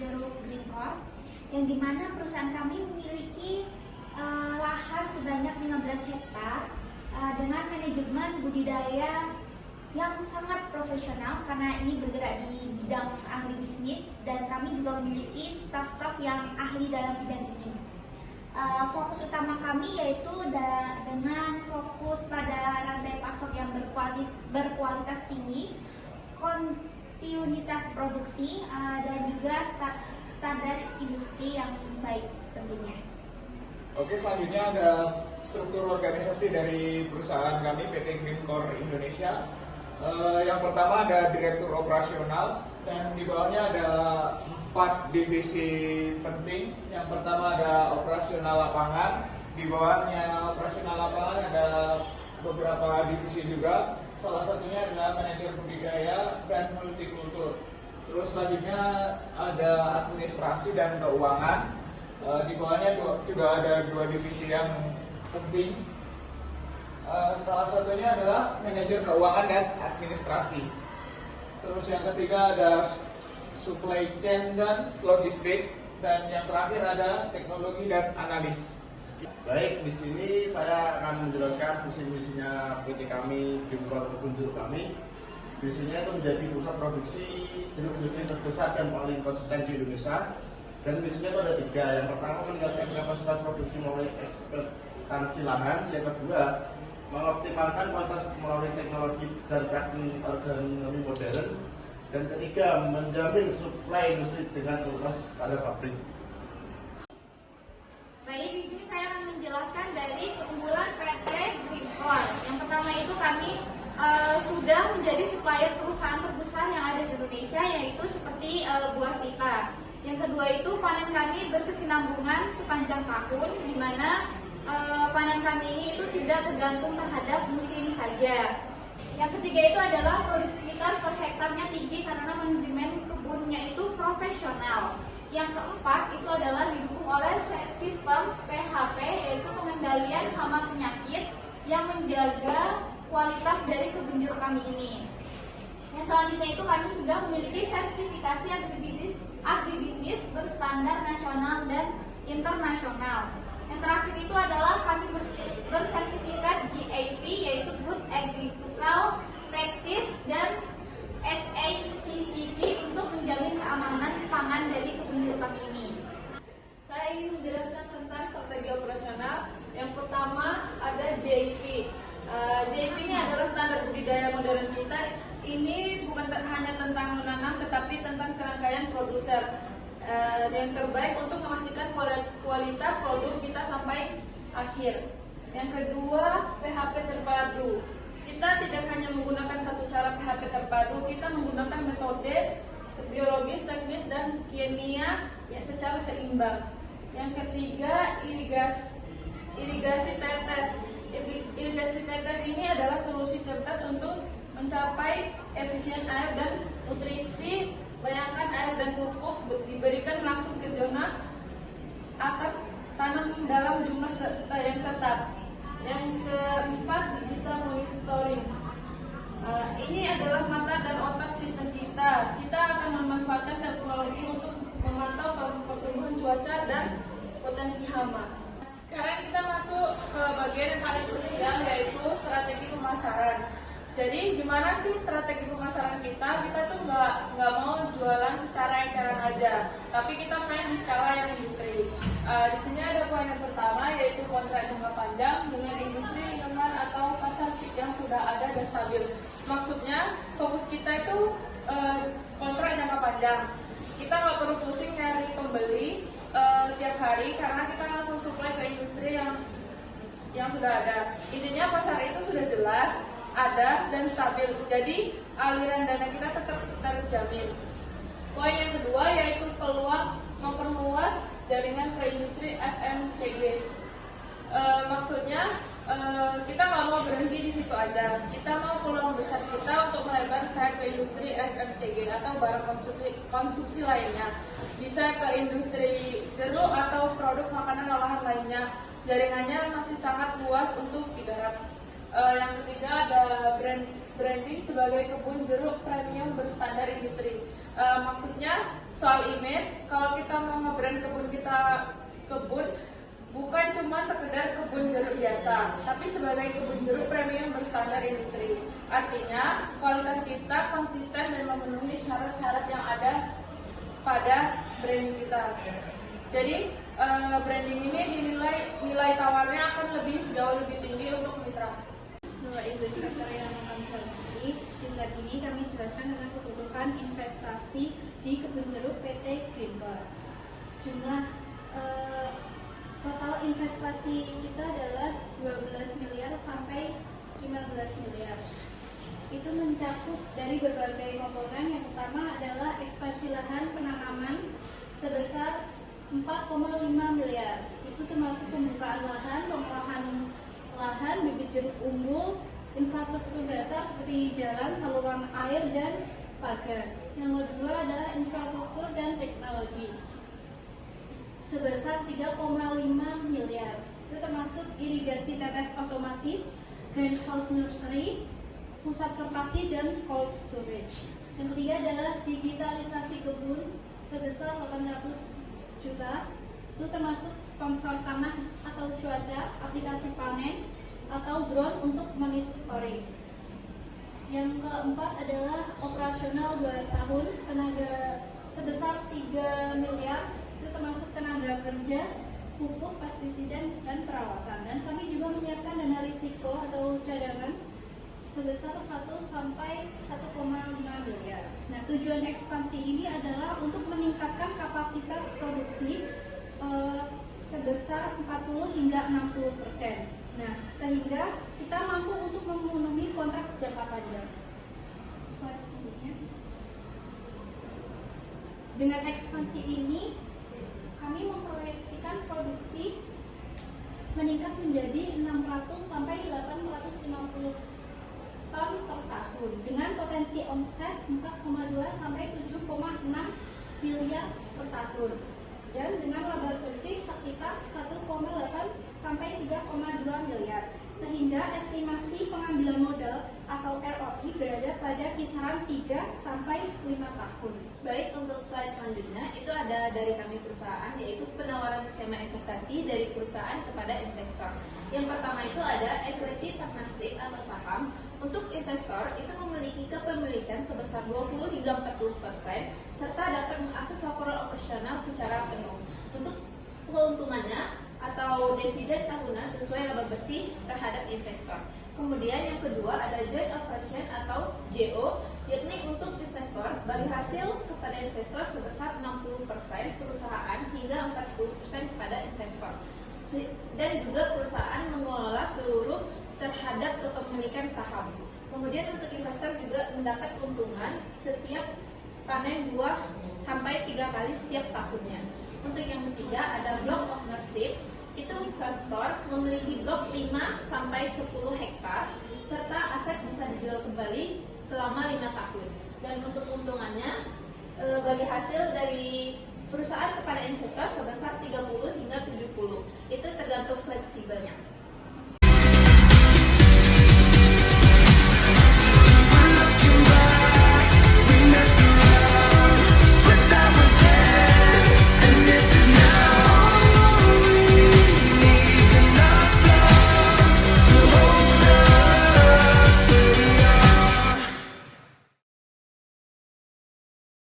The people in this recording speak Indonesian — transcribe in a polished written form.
Jeruk Greencore, yang dimana perusahaan kami memiliki lahan sebanyak 15 hektar dengan manajemen budidaya yang sangat profesional karena ini bergerak di bidang agribisnis, dan kami juga memiliki staf-staf yang ahli dalam bidang ini. Fokus utama kami yaitu dengan fokus pada rantai pasok yang berkualitas tinggi, kontinuitas produksi, dan juga standar industri yang baik tentunya. Oke, selanjutnya ada struktur organisasi dari perusahaan kami PT Greencore Indonesia. Yang pertama ada direktur operasional, dan di bawahnya ada 4 divisi penting. Yang pertama ada operasional lapangan, di bawahnya operasional lapangan ada beberapa divisi juga. Salah satunya adalah manajer budidaya dan multikultur. Terus selanjutnya ada administrasi dan keuangan. Di bawahnya juga ada 2 divisi yang penting. Salah satunya adalah manajer keuangan dan administrasi. Terus yang ketiga ada supply chain dan logistik, dan yang terakhir ada teknologi dan analis. Baik, di sini saya akan menjelaskan visi misinya PT kami, Greencore Kebun Jeruk kami. Visinya itu menjadi pusat produksi jeruk industri terbesar dan paling konsisten di Indonesia. Dan misinya itu ada 3. Yang pertama, meningkatkan kapasitas produksi melalui ekspansi lahan. Yang kedua, mengoptimalkan kualitas melalui teknologi dan praktik agronomi modern. Dan ketiga, menjamin suplai industri dengan kualitas pada pabrik. Baik, di sini saya akan menjelaskan dari keunggulan PT Greencore. Yang pertama itu kami sudah menjadi supplier perusahaan terbesar yang ada di Indonesia, yaitu seperti buah vita. Yang kedua itu panen kami berkesinambungan sepanjang tahun, di mana panen kami ini itu tidak tergantung terhadap musim saja. Yang ketiga itu adalah produktivitas per hektarnya tinggi karena manajemen kebunnya itu profesional. Yang keempat itu adalah didukung oleh sistem PHP, yaitu pengendalian hama penyakit yang menjaga kualitas dari kebun jeruk kami ini. Yang selanjutnya itu kami sudah memiliki sertifikasi agribisnis berstandar nasional dan internasional. Yang terakhir itu adalah kami bersertifikat GAP, yaitu Good Agricultural Practice, dan HACCP untuk menjamin keamanan pangan dari kebun jeruk kami ini. Saya ingin menjelaskan tentang strategi operasional. Yang pertama ada JIP. JIP ini adalah standar budidaya modern kita. Ini bukan hanya tentang menanam, tetapi tentang serangkaian produser yang terbaik untuk memastikan kualitas produk kita sampai akhir. Yang kedua, PHP terpadu. Kita tidak hanya menggunakan satu cara PHP terpadu, kita menggunakan metode biologis, teknis, dan kimia yang secara seimbang. Yang ketiga, irigasi tetes. Irigasi tetes ini adalah solusi cerdas untuk mencapai efisien air dan nutrisi. Bayangkan air dan pupuk diberikan langsung ke zona akar tanam dalam jumlah yang tetap. Yang keempat, digital monitoring. Ini adalah mata dan otak sistem kita. Kita akan memanfaatkan teknologi untuk memantau pertumbuhan cuaca dan potensi hama. Sekarang kita masuk ke bagian yang paling krusial, yaitu strategi pemasaran. Jadi gimana sih strategi pemasaran kita? Kita tuh nggak mau jualan secara eceran aja, tapi kita main di skala yang industri. Di sini ada poin yang pertama, yaitu kontrak jangka panjang dengan industri lingkungan atau pasar yang sudah ada dan stabil. Maksudnya fokus kita itu kontrak jangka panjang. Kita nggak perlu pusing nyari pembeli tiap hari karena kita langsung supply ke industri yang sudah ada. Intinya pasar itu sudah jelas, ada, dan stabil. Jadi aliran dana kita tetap terjamin. Poin yang kedua yaitu peluang memperluas jaringan ke industri FMCG. Maksudnya kita nggak mau berhenti di situ aja. Kita mau peluang besar kita untuk melebar sayap ke industri FMCG atau barang konsumsi lainnya. Bisa ke industri jeruk atau produk makanan olahan lainnya. Jaringannya masih sangat luas untuk digarap. Yang ketiga ada brand branding sebagai kebun jeruk premium berstandar industri. Maksudnya soal image, kalau kita mau nge-brand kebun bukan cuma sekedar kebun jeruk biasa, tapi sebagai kebun jeruk premium berstandar industri. Artinya kualitas kita konsisten dan memenuhi syarat-syarat yang ada pada branding kita. Jadi branding ini dinilai nilai tawarnya akan jauh lebih tinggi untuk mitra. Bapak Ibu investor yang kami hormati, di slide ini kami jelaskan tentang kebutuhan investasi di kebun jeruk PT Greencore. Jumlah total investasi kita adalah 12 miliar sampai 15 miliar. Itu mencakup dari berbagai komponen. Yang pertama adalah ekspansi lahan penanaman sebesar 4,5 miliar. Itu termasuk pembukaan lahan, pengolahan lahan, bibit jeruk unggul, infrastruktur dasar seperti jalan, saluran air, dan pagar. Yang kedua adalah infrastruktur dan teknologi sebesar 3,5 miliar. Itu termasuk irigasi tetes otomatis, greenhouse nursery, pusat sertasi, dan cold storage. Yang ketiga adalah digitalisasi kebun sebesar 800 juta. Itu termasuk sponsor tanah atau cuaca, aplikasi panen, atau drone untuk monitoring. Yang keempat adalah operasional 2 tahun, tenaga sebesar 3 miliar. Itu termasuk tenaga kerja, pupuk, pestisida, dan perawatan. Dan kami juga menyiapkan dana risiko atau cadangan sebesar 1 sampai 1,5 miliar. Nah, tujuan ekspansi ini adalah untuk meningkatkan kapasitas produksi sebesar 40 hingga 60%. Nah, sehingga kita mampu untuk memenuhi kontrak jangka panjang. Slide selanjutnya. Dengan ekspansi ini, kami memproyeksikan produksi meningkat menjadi 600 sampai 850 ton per tahun dengan potensi omset 4,2 sampai 7,6 miliar per tahun. Dan dengan laba bersih sekitar 1,8 sampai 3,2 miliar, sehingga estimasi pengambilan modal atau ROI berada pada kisaran 3 sampai 5 tahun. Baik, untuk slide selanjutnya itu ada dari kami perusahaan, yaitu penawaran skema investasi dari perusahaan kepada investor. Yang pertama itu ada equity partnership atau saham. Untuk investor itu memiliki kepemilikan sebesar 20 hingga 40% serta dapat mengakses laporan operasional secara penuh. Untuk keuntungannya atau dividen tahunan sesuai laba bersih terhadap investor. Kemudian yang kedua ada joint operation atau JO, yakni untuk investor bagi hasil kepada investor sebesar 60% perusahaan hingga 40% kepada investor. Dan juga perusahaan mengelola seluruh terhadap kepemilikan saham. Kemudian untuk investor juga mendapat keuntungan setiap panen 2 sampai 3 kali setiap tahunnya. Untuk yang ketiga ada block ownership. Itu investor memiliki blok 5 sampai 10 hektar serta aset bisa dijual kembali selama 5 tahun. Dan untuk keuntungannya bagi hasil dari perusahaan kepada investor sebesar 30 hingga 70. Itu tergantung fleksibelnya.